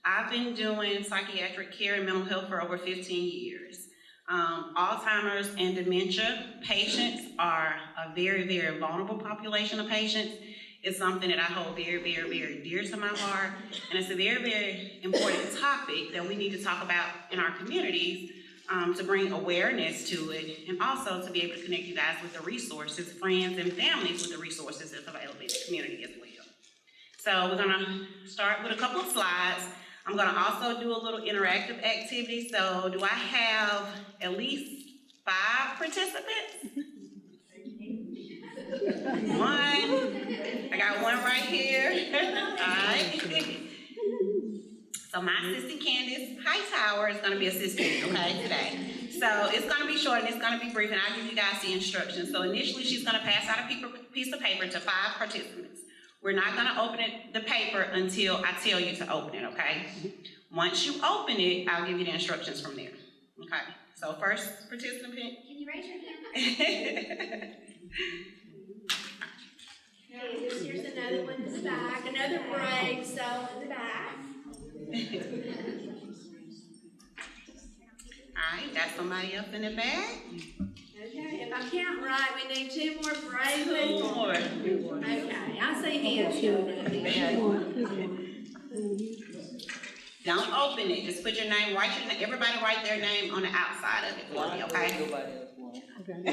I've been doing psychiatric care and mental health for over 15 years. Alzheimer's and dementia patients are a very, very vulnerable population of patients. It's something that I hold very, very, very dear to my heart, and it's a very, very important topic that we need to talk about in our communities to bring awareness to it, and also to be able to connect you guys with the resources, friends and families with the resources that's available in the community as well. So we're gonna start with a couple of slides. I'm gonna also do a little interactive activity. So do I have at least 5 participants? One. I got one right here. All right. So my assistant Candace Hightower is gonna be assisting, okay, today. So it's gonna be short and it's gonna be brief, and I'll give you guys the instructions. So initially she's gonna pass out a piece of paper to 5 participants. We're not gonna open the paper until I tell you to open it, okay? Once you open it, I'll give you the instructions from there, okay? So first participant. Can you raise your hand? Okay, here's another one in the back, another brave soul in the back. All right, got somebody else in the back? Okay, if I count right, we need 2 more brave ones. 2 more. Okay, I see hands going up. Don't open it, just put your name, everybody write their name on the outside of it for me, okay?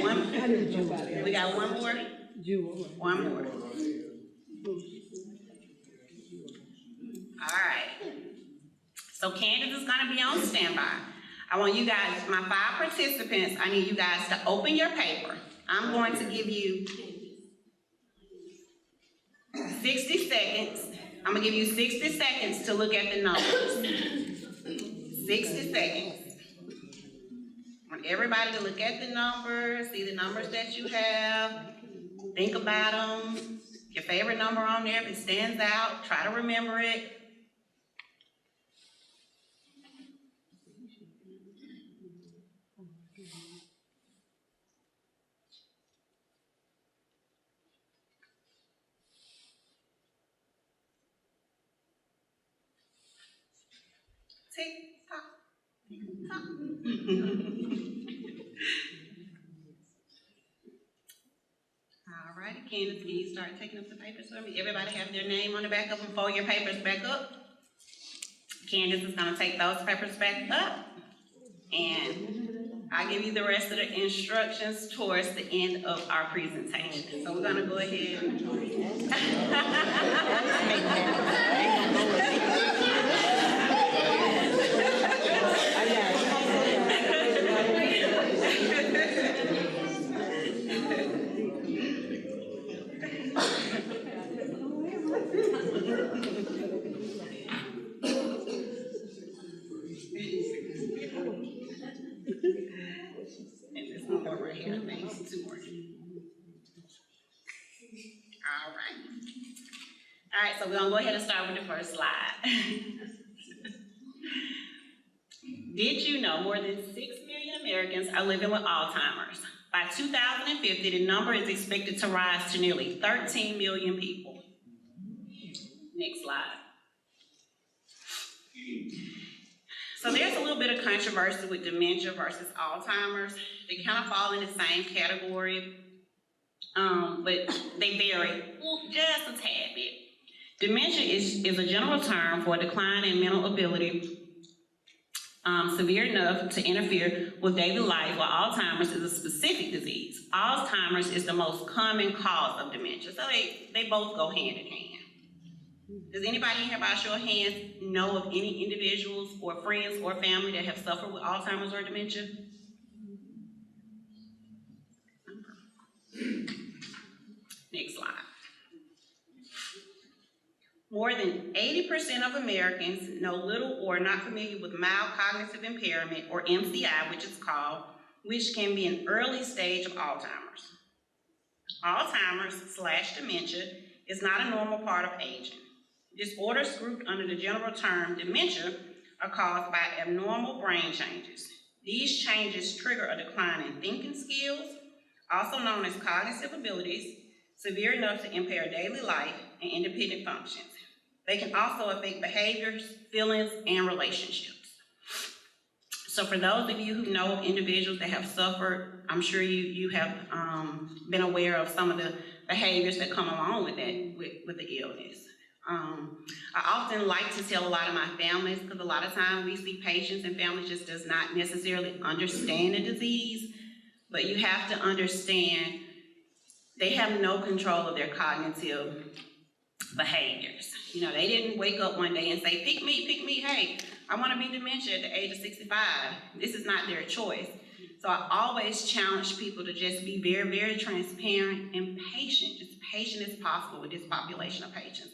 One, we got one more? One more. All right. So Candace is gonna be on standby. I want you guys, my 5 participants, I need you guys to open your paper. I'm going to give you 60 seconds. I'm gonna give you 60 seconds to look at the numbers. 60 seconds. I want everybody to look at the numbers, see the numbers that you have, think about them. Your favorite number on there, if it stands out, try to remember it. Tick tock, tick tock. All righty, Candace, can you start taking up the papers for me? Everybody have their name on the back of them. Fold your papers back up. Candace is gonna take those papers back up, and I'll give you the rest of the instructions towards the end of our presentation. So we're gonna go ahead. And this one more right here, thanks, 2 more. All right. All right, so we're gonna go ahead and start with the first slide. Did you know more than 6 million Americans are living with Alzheimer's? By 2050, the number is expected to rise to nearly 13 million people. Next slide. So there's a little bit of controversy with dementia versus Alzheimer's. They kind of fall in the same category, but they vary just a tad bit. Dementia is a general term for a decline in mental ability severe enough to interfere with daily life, while Alzheimer's is a specific disease. Alzheimer's is the most common cause of dementia, so they both go hand in hand. Does anybody here by show of hands know of any individuals or friends or family that have suffered with Alzheimer's or dementia? Next slide. More than 80% of Americans know little or are not familiar with mild cognitive impairment, or MCI, which it's called, which can be an early stage of Alzheimer's. Alzheimer's/dementia is not a normal part of aging. Disorders grouped under the general term dementia are caused by abnormal brain changes. These changes trigger a decline in thinking skills, also known as cognitive abilities, severe enough to impair daily life and independent functions. They can also affect behaviors, feelings, and relationships. So for those of you who know of individuals that have suffered, I'm sure you have been aware of some of the behaviors that come along with that, with the illness. I often like to tell a lot of my families, because a lot of times we see patients and families just does not necessarily understand the disease, but you have to understand they have no control of their cognitive behaviors. You know, they didn't wake up one day and say, pick me, hey, I want to be dementia at the age of 65. This is not their choice. So I always challenge people to just be very, very transparent and patient, just patient as possible with this population of patients.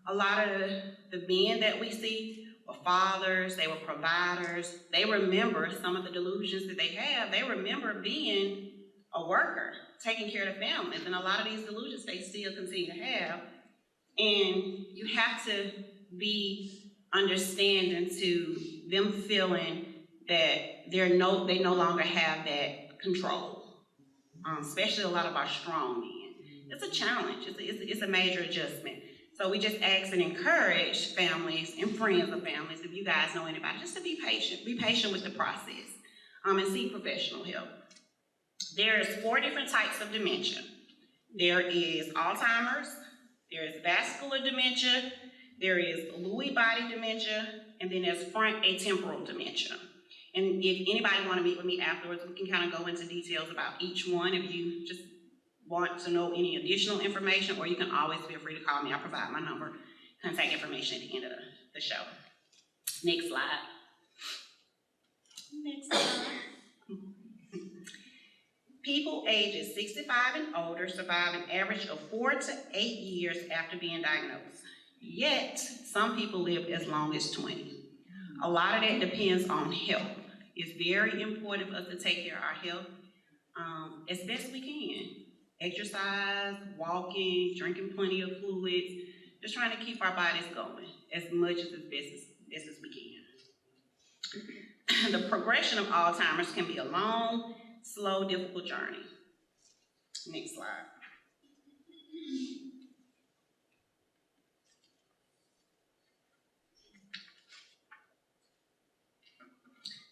A lot of the men that we see were fathers, they were providers, they remember some of the delusions that they have. They remember being a worker, taking care of the families, and a lot of these delusions they still continue to have. And you have to be understanding to them feeling that they no longer have that control, especially a lot of our strong men. It's a challenge, it's a major adjustment. So we just ask and encourage families and friends of families, if you guys know anybody, just to be patient with the process, and seek professional help. There's 4 different types of dementia. There is Alzheimer's, there is vascular dementia, there is Lewy body dementia, and then there's front atemporal dementia. And if anybody want to meet with me afterwards, we can kind of go into details about each one if you just want to know any additional information, or you can always feel free to call me. I'll provide my number, contact information at the end of the show. Next slide. Next slide. People ages 65 and older survive an average of 4 to 8 years after being diagnosed. Yet, some people live as long as 20. A lot of that depends on health. It's very important for us to take care of our health as best we can. Exercise, walking, drinking plenty of fluids, just trying to keep our bodies going as much as best as we can. The progression of Alzheimer's can be a long, slow, difficult journey. Next slide.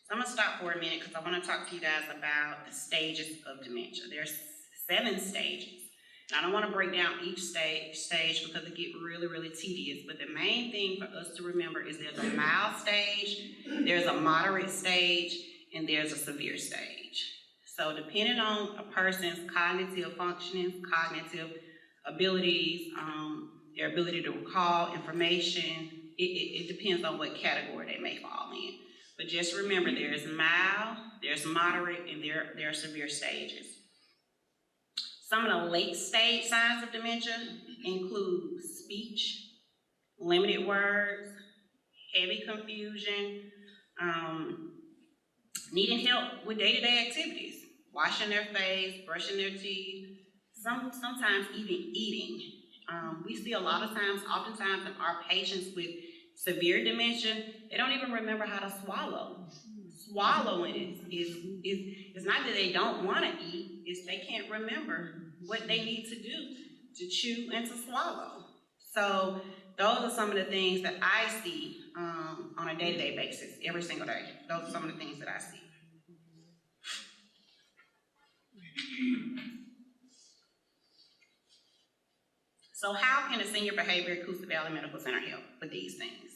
So I'm going to stop for a minute because I want to talk to you guys about the stages of dementia. There's 7 stages. And I don't want to break down each stage because it gets really, really tedious. But the main thing for us to remember is there's a mild stage, there's a moderate stage, and there's a severe stage. So depending on a person's cognitive functioning, cognitive abilities, their ability to recall information, it depends on what category they may fall in. But just remember, there's mild, there's moderate, and there are severe stages. Some of the late stage signs of dementia include speech, limited words, heavy confusion, needing help with day-to-day activities, washing their face, brushing their teeth, sometimes even eating. We see a lot of times, oftentimes in our patients with severe dementia, they don't even remember how to swallow. Swallowing is not that they don't want to eat, it's they can't remember what they need to do to chew and to swallow. So those are some of the things that I see on a day-to-day basis, every single day. Those are some of the things that I see. So how can a senior behavior at Coosa Valley Medical Center help with these things?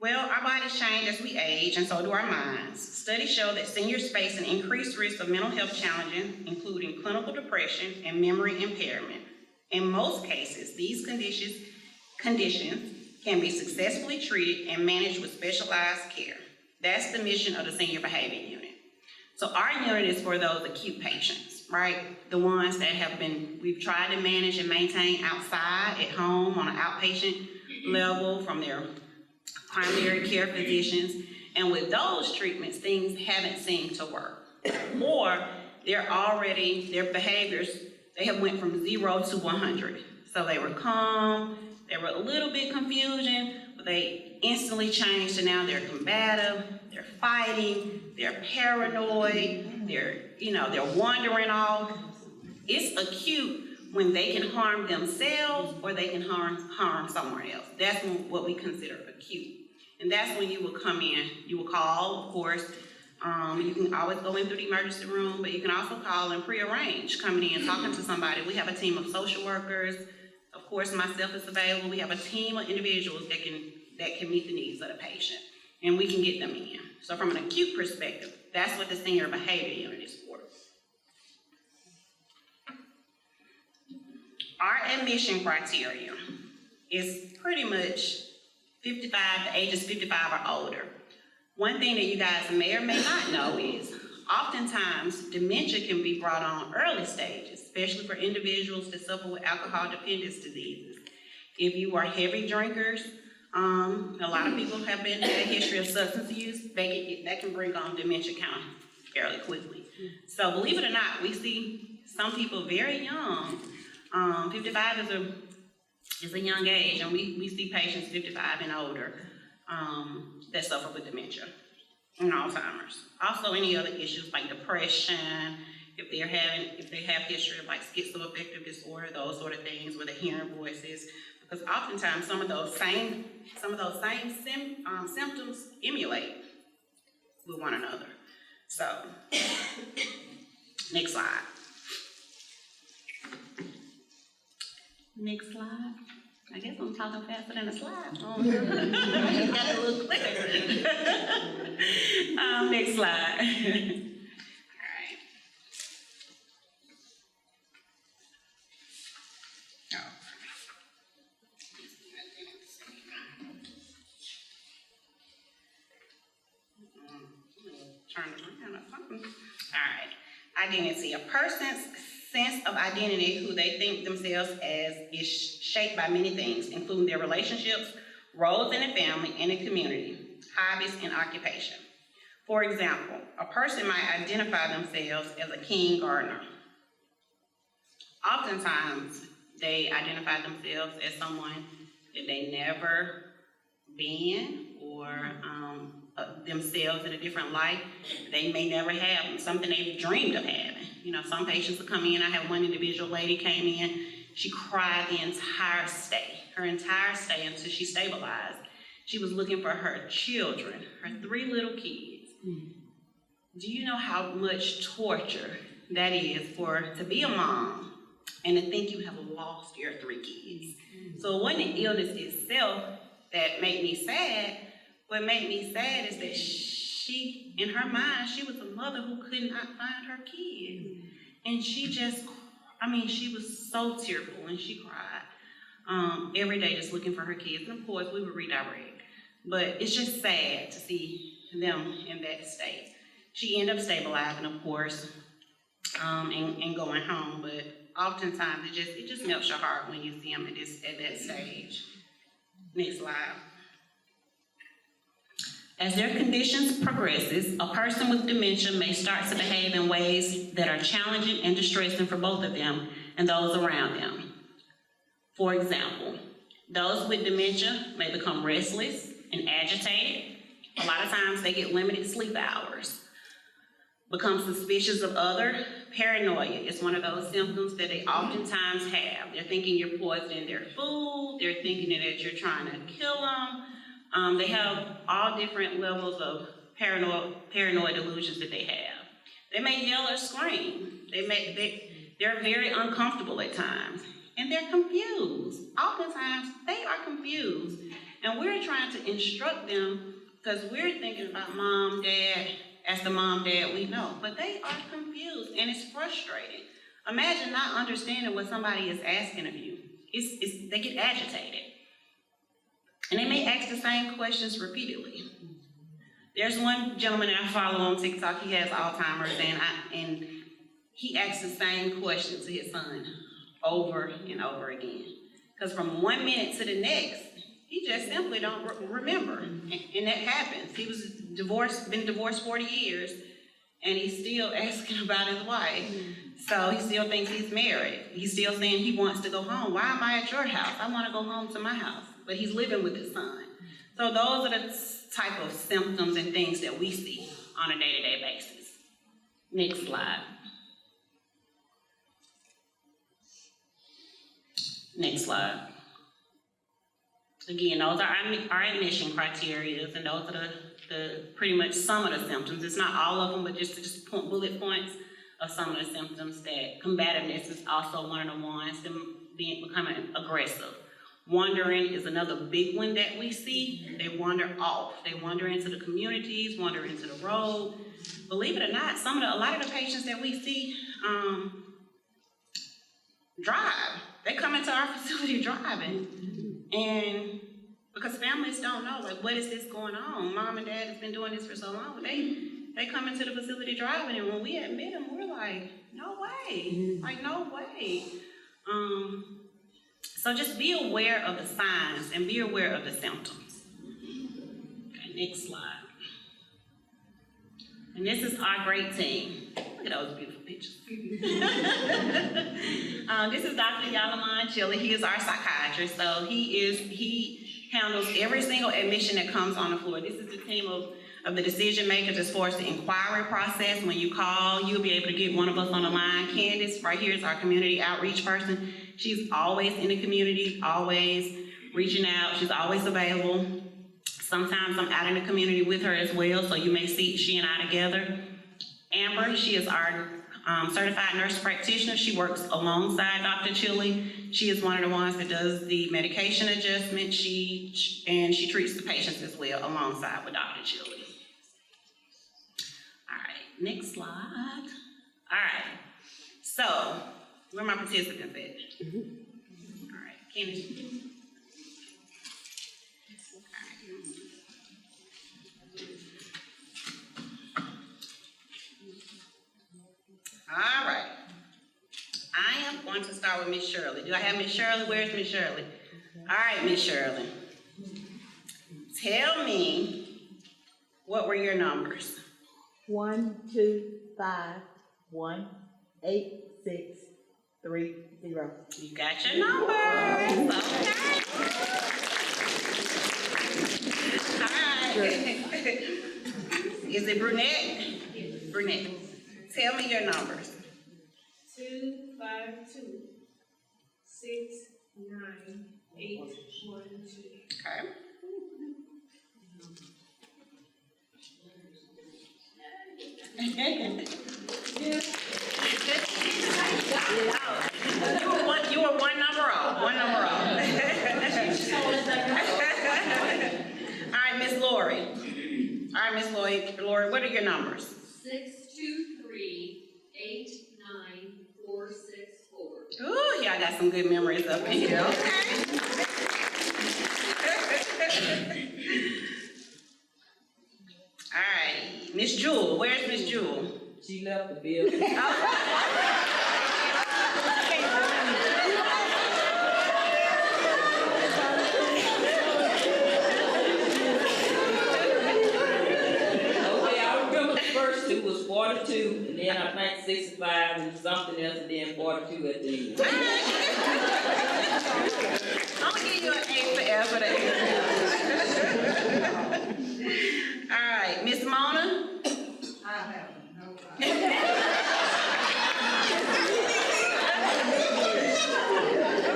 Well, our bodies change as we age, and so do our minds. Studies show that seniors face an increased risk of mental health challenges, including clinical depression and memory impairment. In most cases, these conditions can be successfully treated and managed with specialized care. That's the mission of the Senior Behavior Unit. So our unit is for those acute patients, right? The ones that we've tried to manage and maintain outside, at home, on an outpatient level from their primary care physicians, and with those treatments, things haven't seemed to work. Or their behaviors, they have went from 0 to 100. So they were calm, they were a little bit confusing, but they instantly changed to now they're combative, they're fighting, they're paranoid, they're wandering off. It's acute, when they can harm themselves or they can harm someone else. That's what we consider acute. And that's when you will come in. You will call, of course. You can always go in through the emergency room, but you can also call and prearrange coming in, talking to somebody. We have a team of social workers. Of course, myself is available. We have a team of individuals that can meet the needs of the patient, and we can get them in. So from an acute perspective, that's what the senior behavior unit is for. Our admission criteria is pretty much 55, the ages 55 or older. One thing that you guys may or may not know is oftentimes dementia can be brought on early stages, especially for individuals that suffer with alcohol dependence diseases. If you are heavy drinkers, a lot of people have had a history of substance use, that can bring on dementia kind of fairly quickly. So believe it or not, we see some people very young. 55 is a young age, and we see patients 55 and older that suffer with dementia and Alzheimer's. Also, any other issues like depression, if they have history of like schizoaffective disorder, those sort of things, where they're hearing voices, because oftentimes some of those same symptoms emulate with one another. So, next slide. Next slide. I guess I'm talking faster than a slide. Oh, got a little quicker. Next slide. All right. Turn it around or something. All right. Identity. A person's sense of identity, who they think themselves as, is shaped by many things, including their relationships, roles in the family and the community, hobbies, and occupation. For example, a person might identify themselves as a keen gardener. Oftentimes, they identify themselves as someone that they never been, or themselves in a different life. They may never have something they've dreamed of having. You know, some patients will come in. I had one individual lady came in. She cried the entire stay, until she stabilized. She was looking for her children, her 3 little kids. Do you know how much torture that is to be a mom and to think you have lost your 3 kids? So it wasn't the illness itself that made me sad. What made me sad is that she, in her mind, she was a mother who could not find her kids. And she was so tearful, and she cried every day just looking for her kids. And of course, we would redirect. But it's just sad to see them in that state. She ended up stabilizing, of course, and going home. But oftentimes, it just melts your heart when you see them at that stage. Next slide. As their conditions progresses, a person with dementia may start to behave in ways that are challenging and distressing for both of them and those around them. For example, those with dementia may become restless and agitated. A lot of times they get limited sleep hours, become suspicious of other. Paranoia is one of those symptoms that they oftentimes have. They're thinking you're poisoning their food. They're thinking that you're trying to kill them. They have all different levels of paranoid delusions that they have. They may yell or scream. They're very uncomfortable at times. And they're confused. Oftentimes, they are confused. And we're trying to instruct them because we're thinking about mom, dad, as the mom, dad we know. But they are confused, and it's frustrating. Imagine not understanding what somebody is asking of you. They get agitated. And they may ask the same questions repeatedly. There's one gentleman that I follow on TikTok. He has Alzheimer's, and he asks the same question to his son over and over again. Because from 1 minute to the next, he just simply don't remember. And that happens. He was been divorced 40 years, and he's still asking about his wife. So he still thinks he's married. He's still saying he wants to go home. Why am I at your house? I want to go home to my house. But he's living with his son. So those are the type of symptoms and things that we see on a day-to-day basis. Next slide. Next slide. Again, those are our admission criteria, and those are the pretty much some of the symptoms. It's not all of them, but just bullet points of some of the symptoms. That combativeness is also one of the ones, them becoming aggressive. Wandering is another big one that we see. They wander off. They wander into the communities, wander into the road. Believe it or not, a lot of the patients that we see drive. They come into our facility driving. And because families don't know, like, what is this going on? Mom and dad has been doing this for so long. They come into the facility driving, and when we admit them, we're like, no way. Like, no way. So just be aware of the signs and be aware of the symptoms. Okay, next slide. And this is our great team. Look at those beautiful pictures. This is Dr. Yalamon Chili. He is our psychiatrist. So he handles every single admission that comes on the floor. This is the team of the decision makers as far as the inquiry process. When you call, you'll be able to get one of us on the line. Candace, right here, is our community outreach person. She's always in the community, always reaching out. She's always available. Sometimes I'm out in the community with her as well, so you may see she and I together. Amber, she is our certified nurse practitioner. She works alongside Dr. Chili. She is one of the ones that does the medication adjustment. And she treats the patients as well alongside with Dr. Chili. All right, next slide. All right, so where are my participants at? All right, Candace. All right. I am going to start with Miss Shirley. Do I have Miss Shirley? Where's Miss Shirley? All right, Miss Shirley. Tell me, what were your numbers? 1, 2, 5, 1, 8, 6, 3, 0. You got your numbers. Okay. All right. Is it brunette? Yes. Brunette. Tell me your numbers. 2, 5, 2, 6, 9, 8, 1, 2. Okay. You were one number off. One number off. All right, Miss Lori. All right, Miss Lori, what are your numbers? 6, 2, 3, 8, 9, 4, 6, 4. Ooh, y'all got some good memories up in here. Okay. All right, Miss Jewel. Where's Miss Jewel? She left the building. It was 42, and then I think 65 and something else, and then 42 at the end. I'm gonna give you an A for effort. All right, Miss Mona. I have no idea.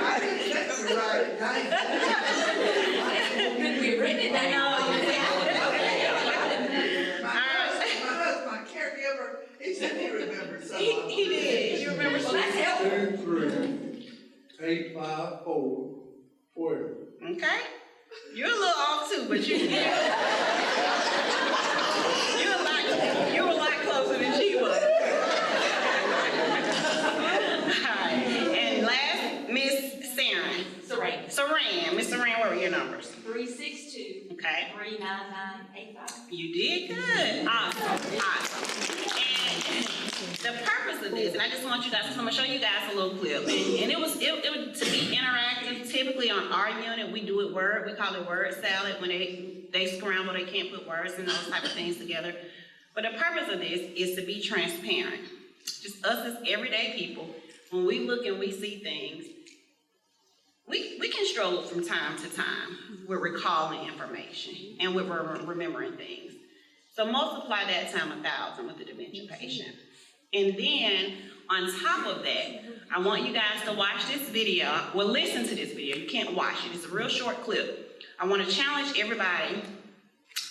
I think that's the right name. Could we write it down? He said he remembered some. He did. You remember some? 2, 3, 8, 5, 4, 12. Okay. You're a little off too, but you're a lot closer than she was. Alright. And last, Miss Saran. Saran. Miss Saran, what were your numbers? 3, 6, 2. Okay. 3, 9, 9, 8, 5. You did good. Awesome. And the purpose of this, and I just want you guys, I'm gonna show you guys a little clip. And it was to be interactive. Typically on our unit, we do it we call it word salad. When they scramble, they can't put words and those type of things together. But the purpose of this is to be transparent. Just us as everyday people, when we look and we see things, we can struggle from time to time with recalling information and with remembering things. So multiply that time 1,000 with the dementia patient. And then on top of that, I want you guys to watch this video. Well, listen to this video. You can't watch it. It's a real short clip. I want to challenge everybody,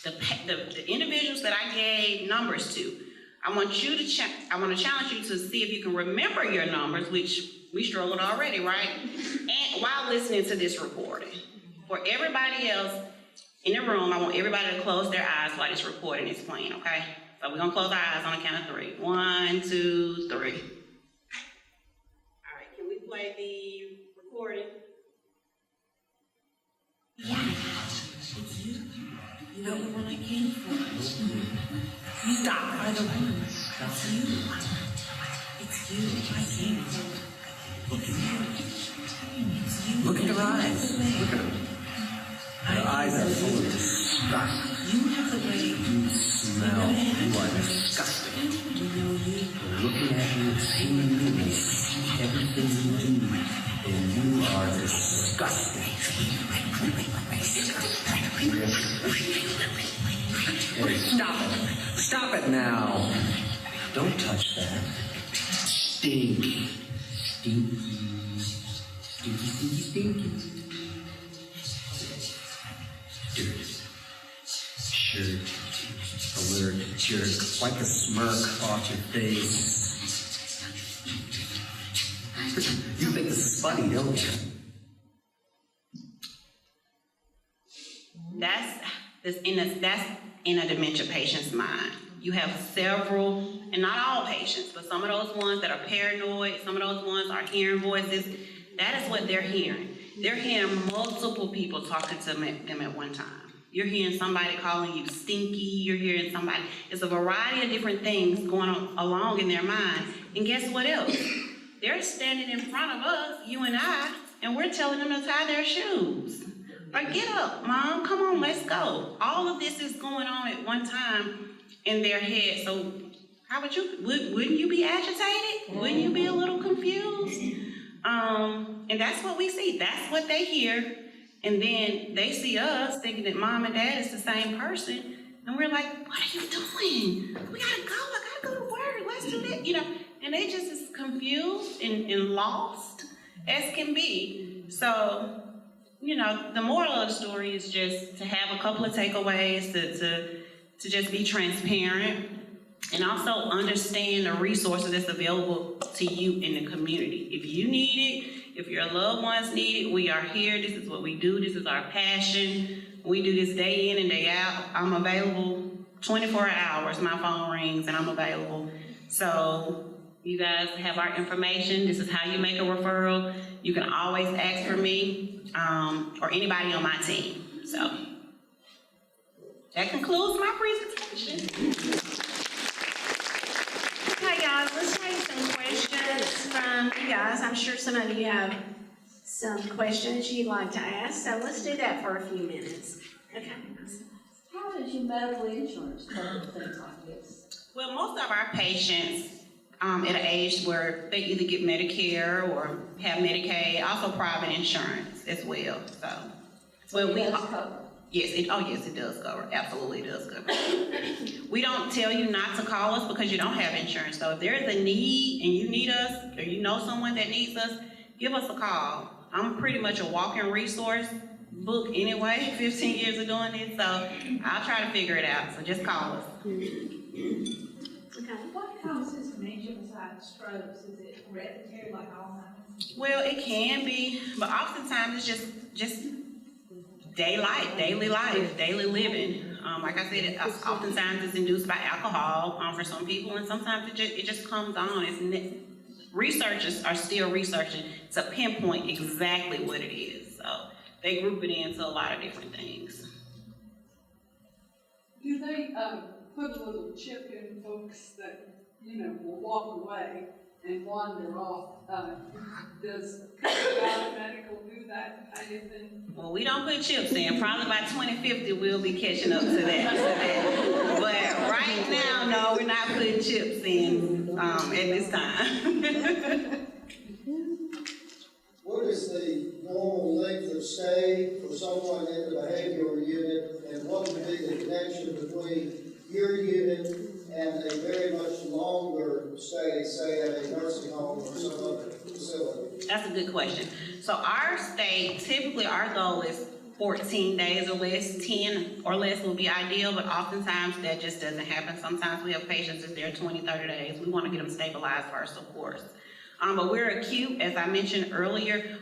the individuals that I gave numbers to. I want to challenge you to see if you can remember your numbers, which we struggled already, right? And while listening to this recording. For everybody else in the room, I want everybody to close their eyes while this recording is playing, okay? So we're gonna close our eyes on the count of 3. 1, 2, 3. All right, can we play the recording? Yeah, it's you. You know the one I came for. Stop, by the way. It's you. It's you I came for. Look at you. It's you. Look at her eyes. Look at her. Her eyes are full of disgust. You have the way. You smell. You are disgusting. We're looking at you, seeing you, everything you do, and you are disgusting. Hey, stop it. Stop it now. Don't touch that. Stinky. Stinky. Stinky, stinky, stinky. Dirt. Shirt. Alert. Jerk. Wipe the smirk off your face. You think this is funny, don't you? That's in a dementia patient's mind. You have several, and not all patients, but some of those ones that are paranoid, some of those ones are hearing voices. That is what they're hearing. They're hearing multiple people talking to them at one time. You're hearing somebody calling you stinky, you're hearing somebody, it's a variety of different things going on along in their mind. And guess what else? They're standing in front of us, you and I, and we're telling them to tie their shoes. Or get up, Mom, come on, let's go. All of this is going on at one time in their head. So how would wouldn't you be agitated? Wouldn't you be a little confused? And that's what we see. That's what they hear. And then they see us thinking that Mom and Dad is the same person. And we're like, what are you doing? We gotta go, I gotta go to work, let's do that, And they just as confused and lost as can be. So, the moral of the story is just to have a couple of takeaways, to just be transparent, and also understand the resources that's available to you in the community. If you need it, if your loved ones need it, we are here. This is what we do. This is our passion. We do this day in and day out. I'm available 24 hours. My phone rings and I'm available. So you guys have our information. This is how you make a referral. You can always ask for me or anybody on my team. So that concludes my presentation. Okay, guys, let's take some questions from you guys. I'm sure some of you have some questions you'd like to ask, so let's do that for a few minutes. Okay. How does your medical insurance cover things like this? Well, most of our patients at an age where they either get Medicare or have Medicaid, also private insurance as well. So, It does cover. Yes, it does cover. Absolutely it does cover. We don't tell you not to call us because you don't have insurance. So if there is a need and you need us, or you know someone that needs us, give us a call. I'm pretty much a walking resource book anyway, 15 years of doing this, so I'll try to figure it out. So just call us. Okay. What causes dementia besides strokes? Is it hereditary like Alzheimer's? Well, it can be, but oftentimes it's just daily life, daily living. Like I said, oftentimes it's induced by alcohol for some people, and sometimes it just comes on. Researchers are still researching to pinpoint exactly what it is. So they group it into a lot of different things. Do they put a little chip in folks that, will walk away and wander off? Does medical do that kind of thing? Well, we don't put chips in. Probably by 2050 we'll be catching up to that. But right now, no, we're not putting chips in at this time. What is the normal length of stay for someone in the behavioral unit, and what would be the connection between your unit and a very much longer stay, say at a nursing home or some other facility? That's a good question. So our state, typically our goal is 14 days or less, 10 or less will be ideal, but oftentimes that just doesn't happen. Sometimes we have patients that's there 20, 30 days. We want to get them stabilized first, of course. But we're acute, as I mentioned earlier,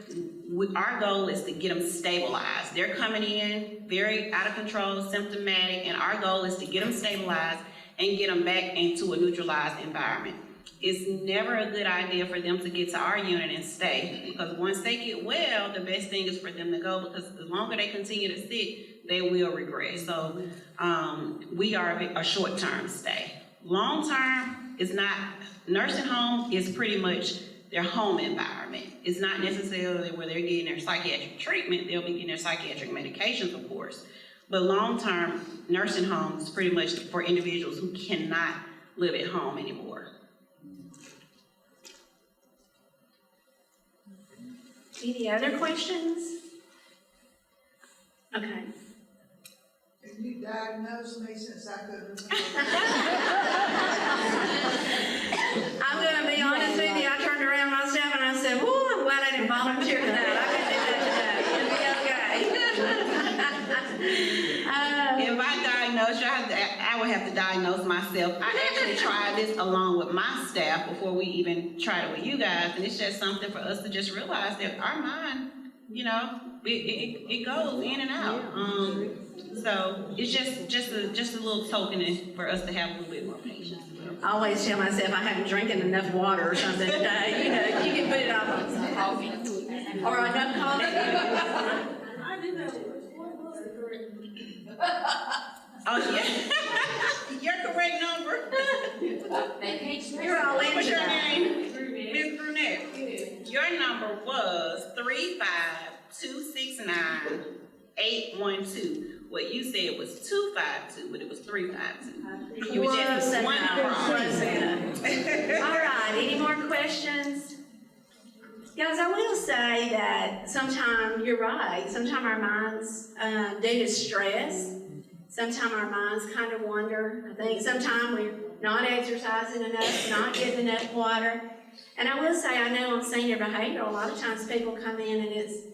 our goal is to get them stabilized. They're coming in very out of control, symptomatic, and our goal is to get them stabilized and get them back into a neutralized environment. It's never a good idea for them to get to our unit and stay, because once they get well, the best thing is for them to go, because the longer they continue to sit, they will regress. So we are a short-term stay. Long-term is not, nursing home is pretty much their home environment. It's not necessarily where they're getting their psychiatric treatment. They'll be getting their psychiatric medications, of course. But long-term nursing homes is pretty much for individuals who cannot live at home anymore. Any other questions? Okay. Can you diagnose me since I couldn't I'm gonna be honest with you, I turned around myself and I said, whoo, I'm glad I didn't volunteer for that. I could do that today. It'll be okay. If I diagnose you, I would have to diagnose myself. I actually tried this along with my staff before we even tried it with you guys, and it's just something for us to just realize that our mind, you know, it goes in and out. So it's just a little token for us to have a little bit more patience. I always tell myself I haven't drinking enough water or something today. You know, you can put it off on some coffee. Or enough coffee. Oh, yeah. Your correct number. You're all in What's your today. name? Miss Brunette. Your number was 35269-812. What you said was 252, but it was 352. You were just one number off. All right, any more questions? Guys, I will say that sometimes, you're right, sometimes our minds, due to stress, sometimes our minds kind of wander. I think sometimes we're not exercising enough, not getting enough water. And I will say, I know on senior behavioral, a lot of times people come in and it's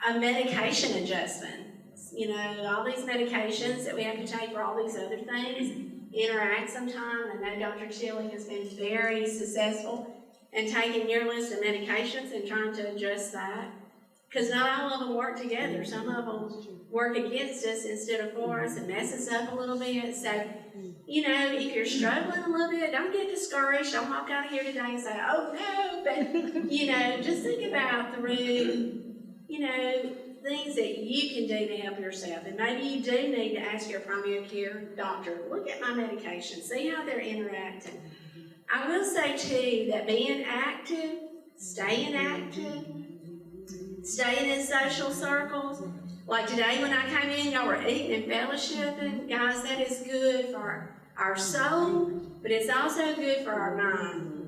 a medication adjustment. You know, all these medications that we have to take for all these other things interact sometimes. I know Dr. Chili has been very successful in taking your list of medications and trying to adjust that. Because not all of them work together. Some of them work against us instead of for us and mess us up a little bit. So, you know, if you're struggling a little bit, don't get discouraged. Don't walk out of here today and say, oh no, but, you know, just think about through, you know, things that you can do to help yourself. And maybe you do need to ask your primary care doctor, look at my medication, see how they're interacting. I will say too, that being active, staying in social circles. Like today when I came in, y'all were eating and fellowshipping. Guys, that is good for our soul, but it's also good for our mind.